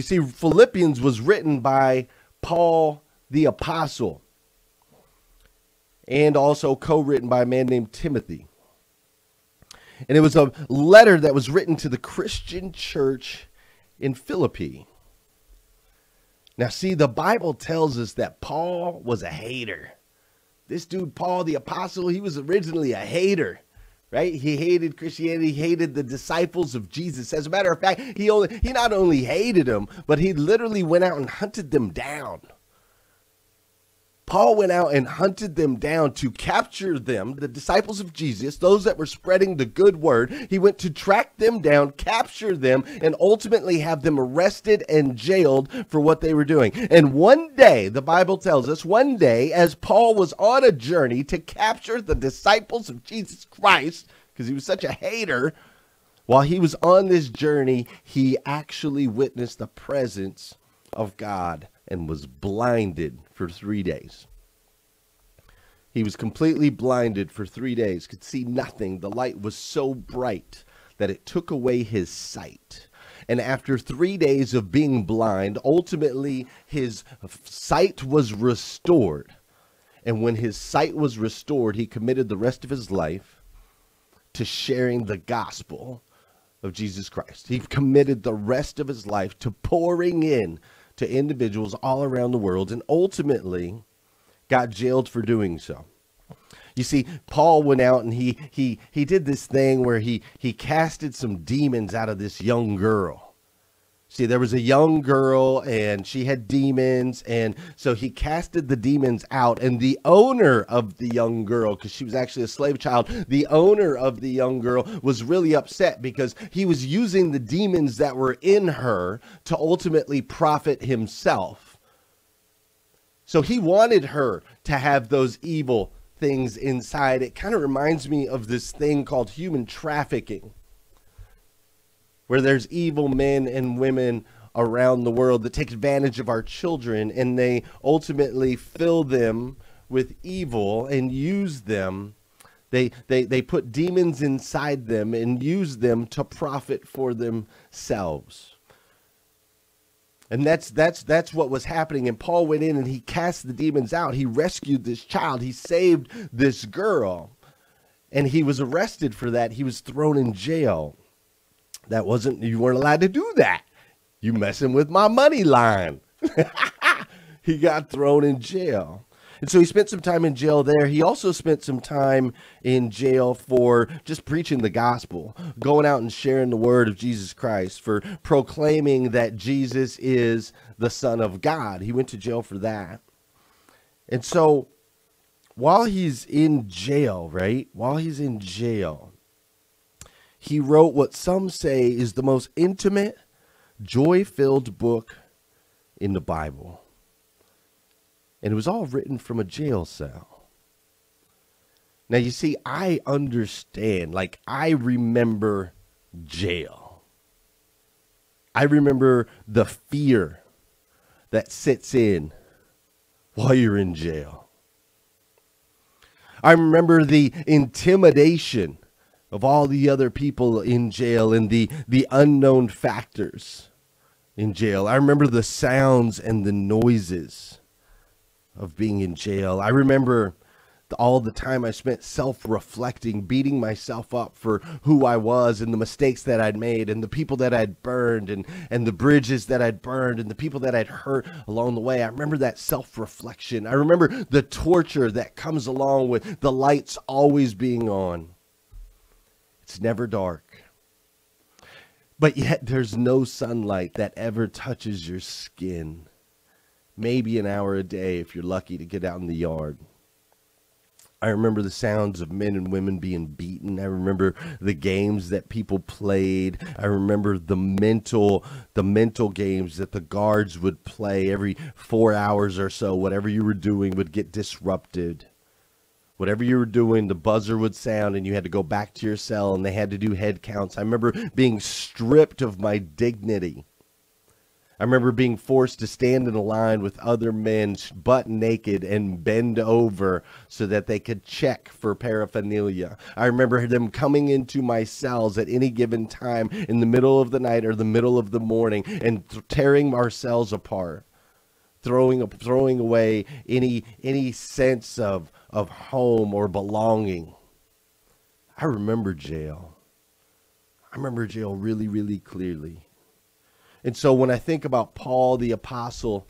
You see, Philippians was written by Paul the Apostle and also co-written by a man named Timothy. And it was a letter that was written to the Christian church in Philippi. Now, see, the Bible tells us that Paul was a hater. This dude, Paul the Apostle, he was originally a hater, right? He hated Christianity. He hated the disciples of Jesus. As a matter of fact, he not only hated them, but he literally went out and hunted them down. Paul went out and hunted them down to capture them, the disciples of Jesus, those that were spreading the good word. He went to track them down, capture them, and ultimately have them arrested and jailed for what they were doing. And one day, the Bible tells us, one day, as Paul was on a journey to capture the disciples of Jesus Christ, because he was such a hater, while he was on this journey, he actually witnessed the presence of God and was blinded for 3 days. He was completely blinded for 3 days, could see nothing. The light was so bright that it took away his sight. And after 3 days of being blind, ultimately his sight was restored. And when his sight was restored, he committed the rest of his life to sharing the gospel of Jesus Christ. He committed the rest of his life to pouring in to individuals all around the world, and ultimately got jailed for doing so. You see, Paul went out and he did this thing where he casted some demons out of this young girl. See, there was a young girl and she had demons, and so he casted the demons out, and the owner of the young girl, because she was actually a slave child, the owner of the young girl was really upset because he was using the demons that were in her to ultimately profit himself. So he wanted her to have those evil things inside. It kind of reminds me of this thing called human trafficking, where there's evil men and women around the world that take advantage of our children, and they ultimately fill them with evil and use them. They put demons inside them and use them to profit for themselves. And that's what was happening. And Paul went in and he cast the demons out. He rescued this child. He saved this girl. And he was arrested for that. He was thrown in jail. You weren't allowed to do that. You messing with my money line. He got thrown in jail. And so he spent some time in jail there. He also spent some time in jail for just preaching the gospel, going out and sharing the word of Jesus Christ, for proclaiming that Jesus is the Son of God. He went to jail for that. And so while he's in jail, right? While he's in jail, he wrote what some say is the most intimate, joy-filled book in the Bible. And it was all written from a jail cell. Now, you see, I understand. Like, I remember jail. I remember the fear that sits in while you're in jail. I remember the intimidation of all the other people in jail and the unknown factors in jail. I remember the sounds and the noises of being in jail. I remember all the time I spent self-reflecting, beating myself up for who I was and the mistakes that I'd made and the people that I'd burned and the bridges that I'd burned and the people that I'd hurt along the way. I remember that self-reflection. I remember the torture that comes along with the lights always being on. It's never dark. But yet there's no sunlight that ever touches your skin. Maybe an hour a day if you're lucky to get out in the yard. I remember the sounds of men and women being beaten. I remember the games that people played. I remember the mental games that the guards would play every 4 hours or so. Whatever you were doing would get disrupted. Whatever you were doing, the buzzer would sound and you had to go back to your cell and they had to do head counts. I remember being stripped of my dignity. I remember being forced to stand in a line with other men butt naked and bend over so that they could check for paraphernalia. I remember them coming into my cells at any given time in the middle of the night or the middle of the morning and tearing our cells apart, throwing away any sense of home or belonging. I remember jail. I remember jail really, really clearly. And so when I think about Paul the apostle,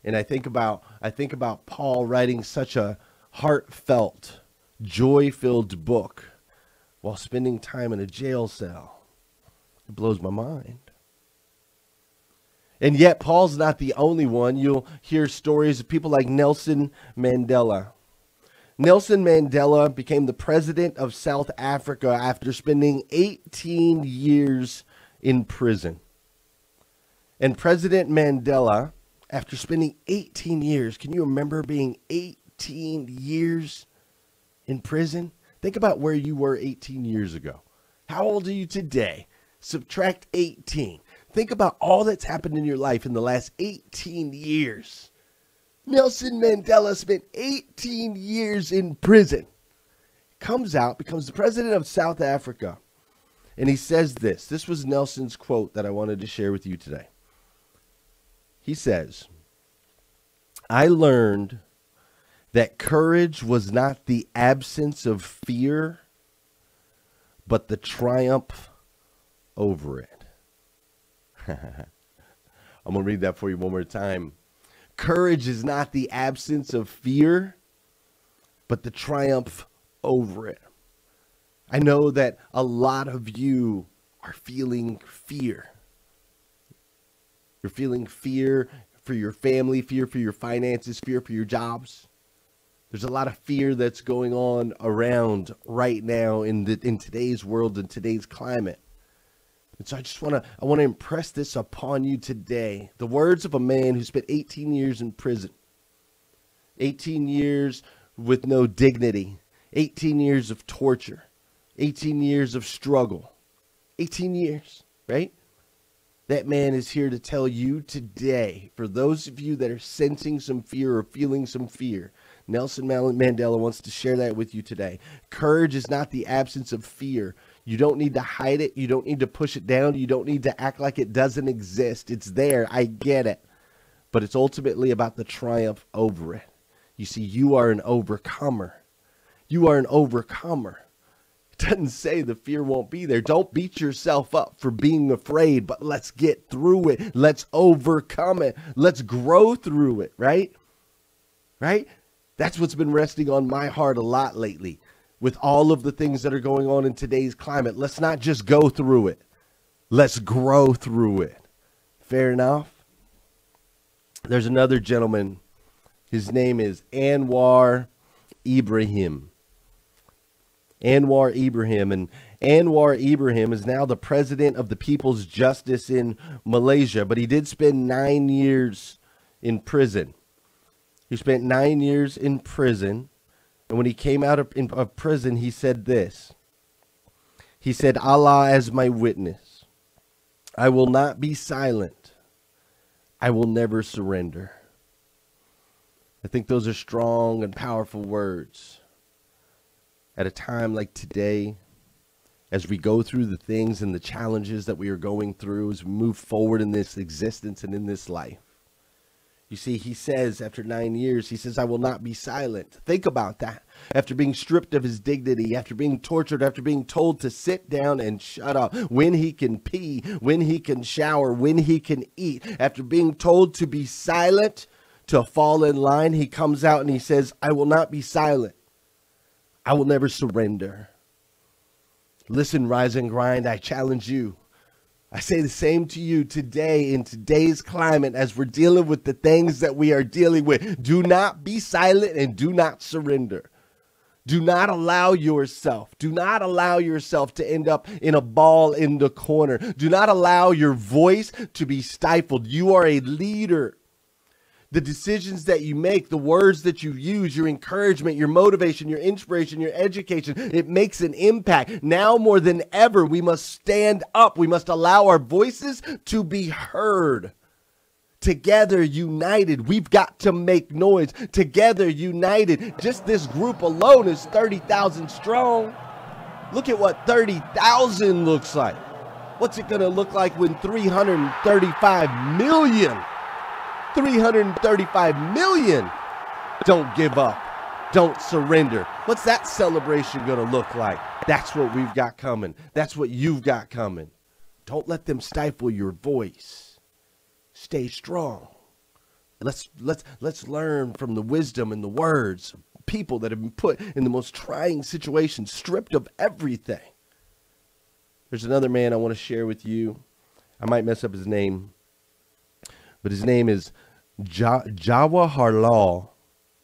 and I think about Paul writing such a heartfelt, joy-filled book while spending time in a jail cell, it blows my mind. And yet Paul's not the only one. You'll hear stories of people like Nelson Mandela. Nelson Mandela became the president of South Africa after spending 18 years in prison. And President Mandela, after spending 18 years, can you remember being 18 years in prison? Think about where you were 18 years ago. How old are you today? Subtract 18. Think about all that's happened in your life in the last 18 years. Nelson Mandela spent 18 years in prison. Comes out, becomes the president of South Africa. And he says this. This was Nelson's quote that I wanted to share with you today. He says, "I learned that courage was not the absence of fear, but the triumph over it." I'm going to read that for you one more time. Courage is not the absence of fear, but the triumph over it. I know that a lot of you are feeling fear. You're feeling fear for your family, fear for your finances, fear for your jobs. There's a lot of fear that's going on around right now in today's world, in today's climate. And so I want to impress this upon you today. The words of a man who spent 18 years in prison. 18 years with no dignity. 18 years of torture. 18 years of struggle. 18 years, right? That man is here to tell you today, for those of you that are sensing some fear or feeling some fear, Nelson Mandela wants to share that with you today. Courage is not the absence of fear. You don't need to hide it. You don't need to push it down. You don't need to act like it doesn't exist. It's there. I get it. But it's ultimately about the triumph over it. You see, you are an overcomer. You are an overcomer. It doesn't say the fear won't be there. Don't beat yourself up for being afraid, but let's get through it. Let's overcome it. Let's grow through it, right? Right? That's what's been resting on my heart a lot lately with all of the things that are going on in today's climate. Let's not just go through it. Let's grow through it. Fair enough? There's another gentleman. His name is Anwar Ibrahim. Anwar Ibrahim. And Anwar Ibrahim is now the president of the People's Justice in Malaysia, but he did spend 9 years in prison. He spent 9 years in prison, and when he came out of prison, he said this. He said, "Allah as my witness, I will not be silent. I will never surrender." I think those are strong and powerful words. At a time like today, as we go through the things and the challenges that we are going through, as we move forward in this existence and in this life. You see, he says after 9 years, he says, "I will not be silent." Think about that. After being stripped of his dignity, after being tortured, after being told to sit down and shut up, when he can pee, when he can shower, when he can eat, after being told to be silent, to fall in line, he comes out and he says, "I will not be silent. I will never surrender." Listen, Rise and Grind, I challenge you. I say the same to you today in today's climate as we're dealing with the things that we are dealing with. Do not be silent and do not surrender. Do not allow yourself to end up in a ball in the corner. Do not allow your voice to be stifled. You are a leader. The decisions that you make, the words that you use, your encouragement, your motivation, your inspiration, your education, it makes an impact. Now more than ever, we must stand up. We must allow our voices to be heard. Together, united, we've got to make noise. Together, united. Just this group alone is 30,000 strong. Look at what 30,000 looks like. What's it going to look like when 335 million? 335 million don't give up, don't surrender. What's that celebration going to look like? That's what we've got coming. That's what you've got coming. Don't let them stifle your voice. Stay strong. Let's learn from the wisdom and the words of people that have been put in the most trying situations, stripped of everything. There's another man I want to share with you. I might mess up his name, but his name is Jawaharlal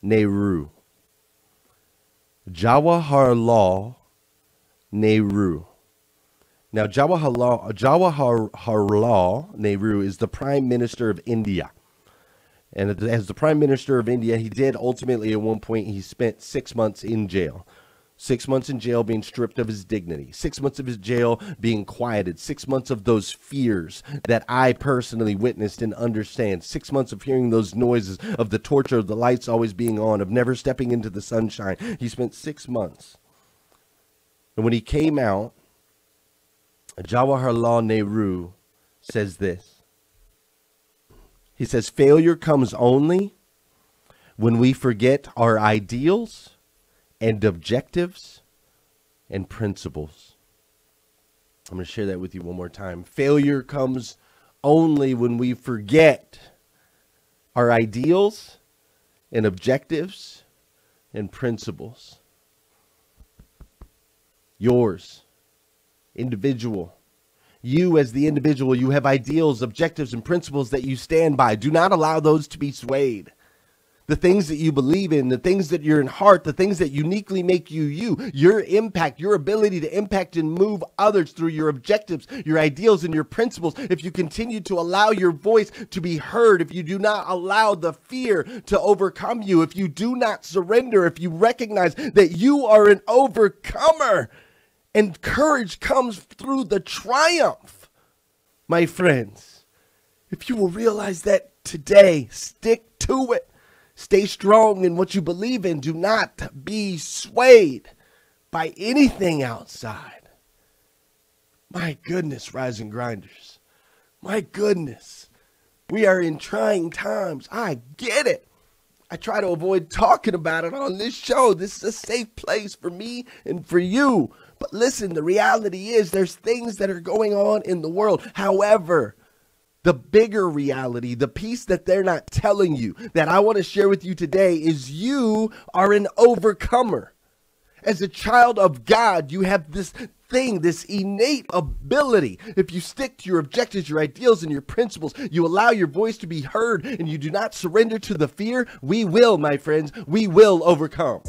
Nehru. Jawaharlal Nehru. Now, Jawaharlal Nehru is the Prime Minister of India. And as the Prime Minister of India, he did ultimately at one point, he spent 6 months in jail. 6 months in jail being stripped of his dignity. 6 months of his jail being quieted. 6 months of those fears that I personally witnessed and understand. 6 months of hearing those noises of the torture of the lights always being on, of never stepping into the sunshine. He spent 6 months. And when he came out, Jawaharlal Nehru says this. He says, failure comes only when we forget our ideals and objectives and principles. I'm going to share that with you one more time. Failure comes only when we forget our ideals and objectives and principles. Yours, individual. You as the individual, you have ideals, objectives, and principles that you stand by. Do not allow those to be swayed. The things that you believe in, the things that you're in heart, the things that uniquely make you you, your impact, your ability to impact and move others through your objectives, your ideals, and your principles. If you continue to allow your voice to be heard, if you do not allow the fear to overcome you, if you do not surrender, if you recognize that you are an overcomer, and courage comes through the triumph. My friends, if you will realize that today, stick to it. Stay strong in what you believe in. Do not be swayed by anything outside. My goodness, Rise and Grinders. My goodness. We are in trying times. I get it. I try to avoid talking about it on this show. This is a safe place for me and for you. But listen, the reality is there's things that are going on in the world. However, the bigger reality, the piece that they're not telling you that I want to share with you today is you are an overcomer. As a child of God, you have this thing, this innate ability. If you stick to your objectives, your ideals, and your principles, you allow your voice to be heard, and you do not surrender to the fear, we will, my friends, we will overcome.